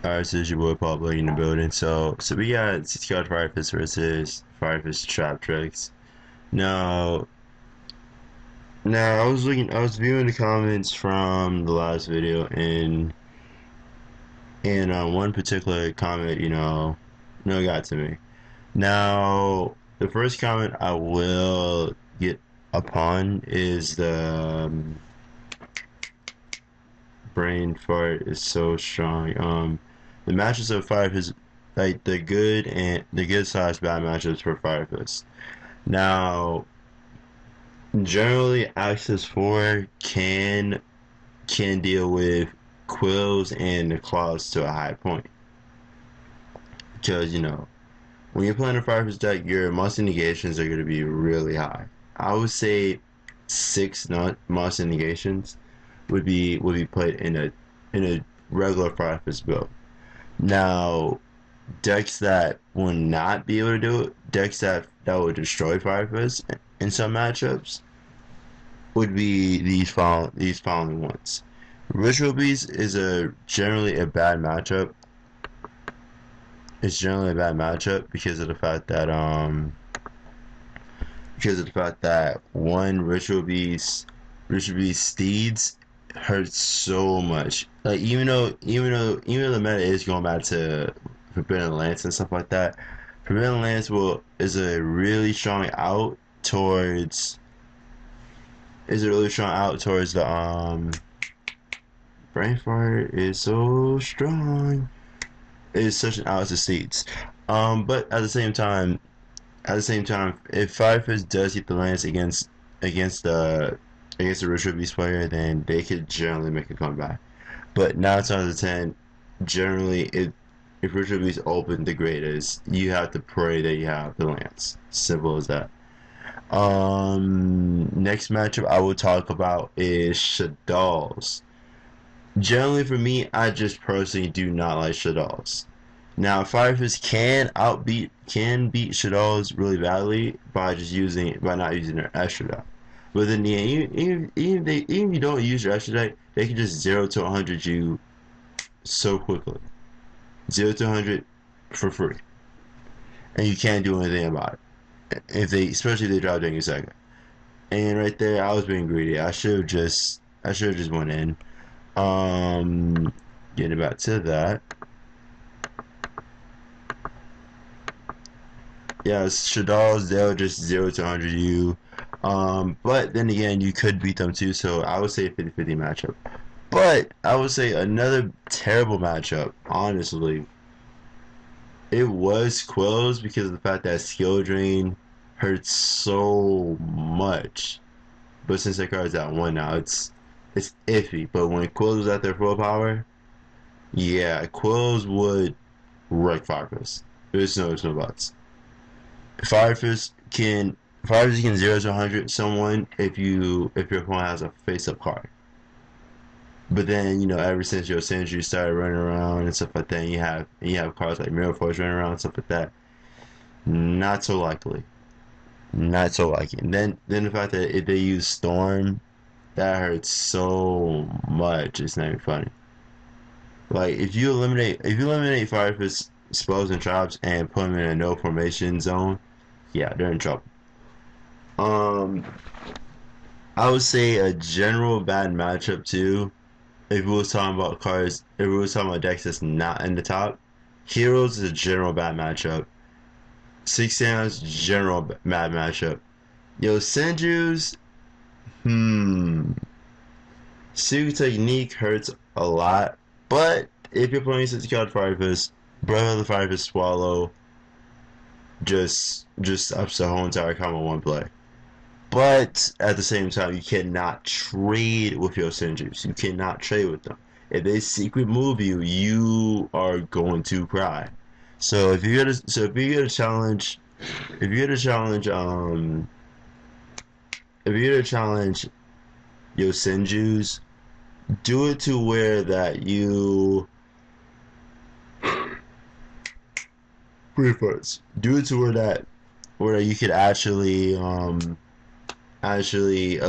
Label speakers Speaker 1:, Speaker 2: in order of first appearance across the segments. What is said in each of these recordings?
Speaker 1: Alright, so it's your boy Paul Blake in the building. So we got 60 card Firefist versus Firefist Traptrix. Now, I was viewing the comments from the last video, and one particular comment, got to me. Now, the first comment I will get upon is the brain fart is so strong. The matches of Fire Fist, like the good slash bad matchups for Fire Fist. Now, generally, Access 4 can deal with Quills and the Claws to a high point, because when you're playing a Fire Fist deck, your monster negations are going to be really high. I would say six not monster negations would be put in a regular Fire Fist build. Now, decks that will not be able to do it, decks that would destroy Fire Fist in some matchups, would be these following ones. Ritual Beast is generally a bad matchup. It's generally a bad matchup because of the fact that one Ritual Beast Steeds hurts so much. Like even though the meta is going back to Forbidden Lance and stuff like that, Forbidden Lance is a really strong out towards the brain fire is so strong. It is such an out to Steeds. But at the same time, if Fire Fist does hit the lance against the Ritual Beast player, then they could generally make a comeback. But 9 times out of 10, generally, if Ritual Beast open the greatest, you have to pray that you have the lance. Simple as that. Next matchup I will talk about is Shaddolls. Generally, for me, I just personally do not like Shaddolls. Now, Fire Fist can beat Shaddolls really badly by not using their extra deck. But then yeah, even if you don't use your extra deck, they can just 0 to 100 you so quickly. 0 to 100 for free, and you can't do anything about it. Especially if they drop during your second. And right there, I was being greedy. I should have just went in. Getting back to that. Yeah, Shaddolls, they'll just 0 to 100 you. But then again, you could beat them too, so I would say a 50-50 matchup. But I would say another terrible matchup, honestly, it was Quills, because of the fact that skill drain hurts so much. But since that card's at 1 now, it's iffy. But when Quills was at their full power, yeah, Quills would wreck Fire Fist. There's no buts. Fire Fist can 0 to 100 someone if your opponent has a face up card. But then, ever since your Sentry started running around and stuff like that, and you have cards like Mirror Force running around and stuff like that, not so likely. Not so likely. And then the fact that if they use Storm, that hurts so much, it's not even funny. Like if you eliminate Fire Fist spells and traps and put them in a no formation zone, yeah, they're in trouble. I would say a general bad matchup too. If we was talking about decks that's not in the top, Heroes is a general bad matchup. Six Sounds, general bad matchup. Yo, Senju's, Suit Technique hurts a lot, but if you're playing 60 card Fire Fist, Brother of the Fire Fist Swallow just ups the whole entire combo one play. But at the same time, you cannot trade with your Senjus. You cannot trade with them. If they secret move you, you are going to cry. So if you're gonna challenge your Senjus, do it to where that you refunds. Do it to where you could actually at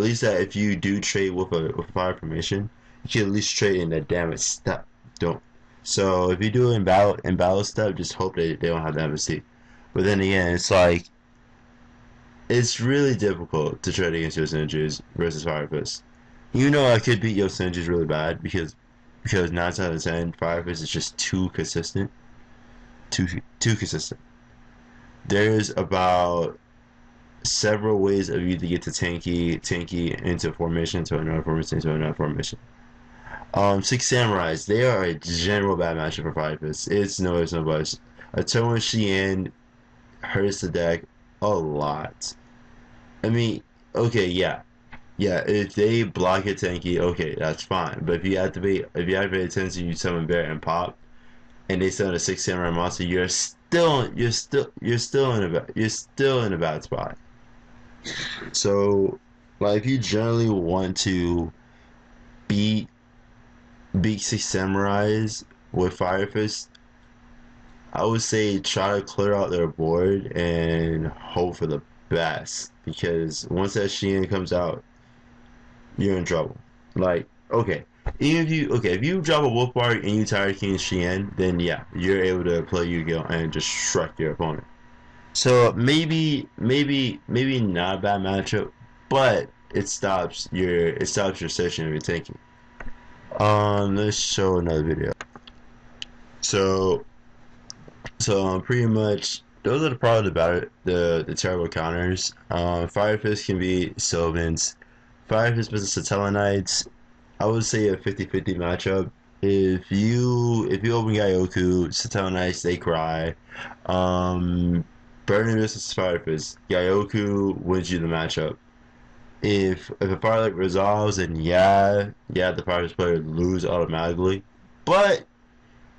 Speaker 1: least that if you do trade with a fire formation, you can at least trade in that damage step. So if you do it in battle step, just hope they don't have the embassy. But then again, it's like it's really difficult to trade against your synergies versus Fire Fist. You know I could beat your synergies really bad because 9 out of 10 Fire Fist is just too consistent. Too consistent. There's about several ways of you to get to tanky into formation to another formation to another formation. Six Samurais, they are a general bad matchup for Fire Fist. It's no buts. A turn with Shien hurts the deck a lot. I mean, okay, yeah. If they block it tanky, okay, that's fine. But if you activate Tensi, you summon Bear and Pop, and they summon a Six Samurai monster, you're still in a bad spot. So, like, if you generally want to beat beat Six Samurais with Fire Fist, I would say try to clear out their board and hope for the best. Because once that Shien comes out, you're in trouble. Like, okay. Even if you drop a Wolf Bark and you tire King Shien, then yeah, you're able to play Yu-Gi-Oh! And just shrug your opponent. So maybe not a bad matchup, but it stops your session if you're taking. Let's show another video. So pretty much those are the problems about it. The terrible counters. Fire Fist can be Sylvans. Fire Fist versus Satella Knights. I would say a 50-50 matchup. If you open Gaioku, Satella Knights they cry. Burning versus Fire Fist. Gaioku wins you the matchup. If a Firelight resolves, then yeah, the Fire Fist player lose automatically. But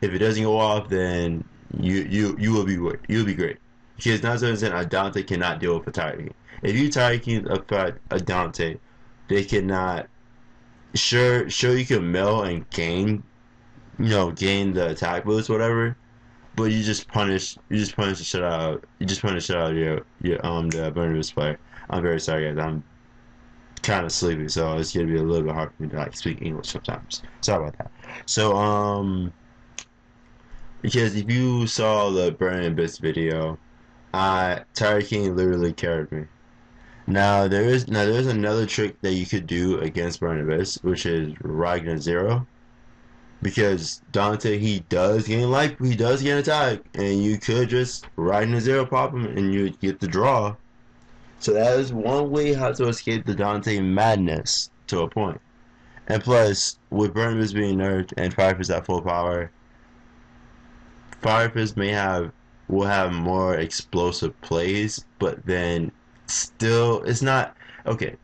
Speaker 1: if it doesn't go off, then you will be great. You'll be great. Because 9/7 a Dante cannot deal with a Tire King. If you Tire King a Dante, they cannot. Sure, you can mill and gain the attack boost, whatever. But you just punish the shit out. You just punish the shit out of your the Burners player. I'm very sorry, guys. I'm kind of sleepy, so it's gonna be a little bit hard for me to like speak English sometimes. Sorry about that. So because if you saw the Burning Abyss video, Tire King literally carried me. Now there's another trick that you could do against Burning Abyss, which is Ragnar Zero. Because Dante he does gain life, he does gain attack, and you could just Ragnar Zero pop him and you get the draw. So that is one way how to escape the Dante madness to a point. And plus, with Burning Abyss being nerfed and Fire Fist at full power, Fire Fist will have more explosive plays, but then still it's not okay.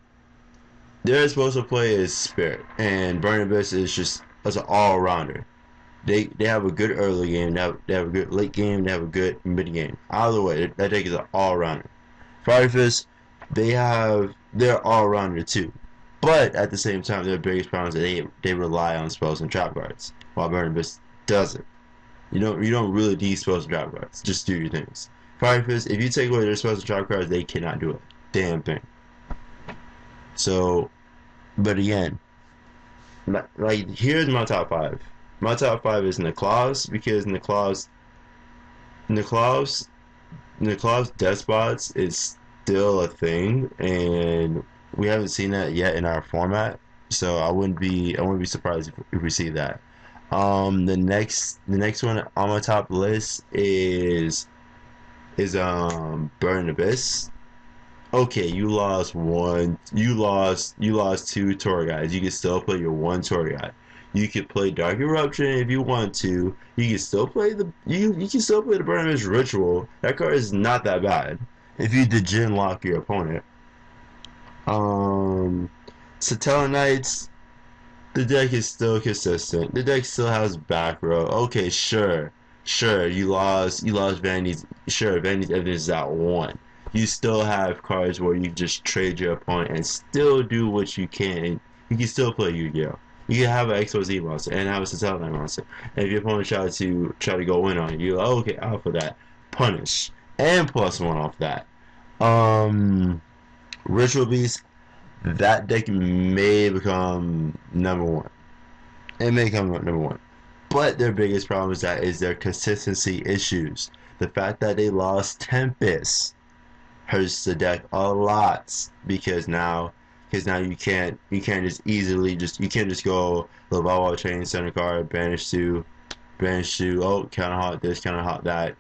Speaker 1: Their explosive play is Spirit, and Burning Abyss is just as an all rounder. They have a good early game, they have a good late game, they have a good mid game. Either way, that deck is an all rounder. Fire Fist, they're all rounder too. But at the same time, their biggest problem is that they rely on spells and trap cards, while Burning Abyss doesn't. You don't really need spells and trap cards. Just do your things. Fire Fist, if you take away their spells and trap cards, they cannot do a damn thing. So, but again, like here's my top five. My top five is Niklaus because Niklaus Despots is still a thing, and we haven't seen that yet in our format. So I wouldn't be surprised if we see that. The next one on my top list is Burn Abyss. Okay, you lost two tour guides. You can still play your one tour guide. You could play Dark Eruption if you want to. You can still play you can still play the Burn Abyss Ritual. That card is not that bad if you degen lock your opponent. Satella Knights, the deck is still consistent. The deck still has back row. Okay, sure. You lost Vanity's. Sure, Vanity's Evidence is at 1. You still have cards where you just trade your opponent and still do what you can. You can still play Yu-Gi-Oh! You can have an XYZ monster and have a Satella Knight monster. And if your opponent try to go in on you, you're like, okay, out for that. Punish. And +1 off that. Ritual Beast, that deck may become number 1. It may become number 1. But their biggest problem is their consistency issues. The fact that they lost Tempest hurts the deck a lot because now you can't just easily just you can't just go Lavalwa chain center card banish to counter hot this counter hot that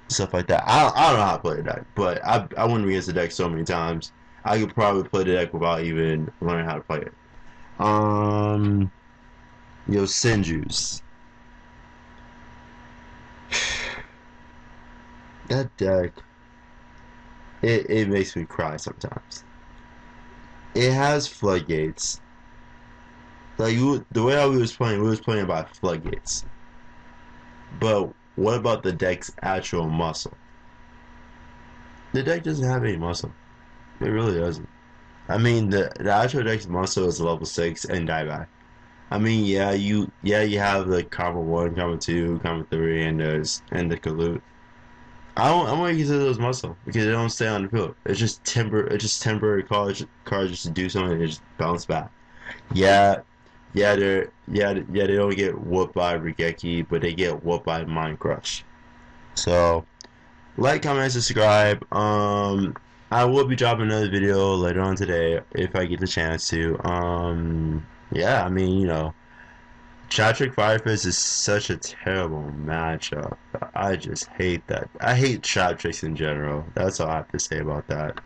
Speaker 1: stuff like that. I don't know how to play the deck, but I went against the deck so many times. I could probably play the deck without even learning how to play it. Um, Senju's that deck it makes me cry sometimes. It has floodgates. Like the way how we was playing by floodgates. But what about the deck's actual muscle? The deck doesn't have any muscle. It really doesn't. I mean, the actual deck's muscle is level 6 and dieback. I mean, you have the combo 1, combo 2, combo 3, and the Kalut. I want to consider those muscle because they don't stay on the field. It's just temporary cards just to do something and just bounce back. Yeah, they don't get whooped by Regeki, but they get whooped by Mind Crush. So like, comment, and subscribe. I will be dropping another video later on today if I get the chance to. Yeah, I mean, Traptrix Firefist is such a terrible matchup. I just hate that. I hate Traptrix in general. That's all I have to say about that.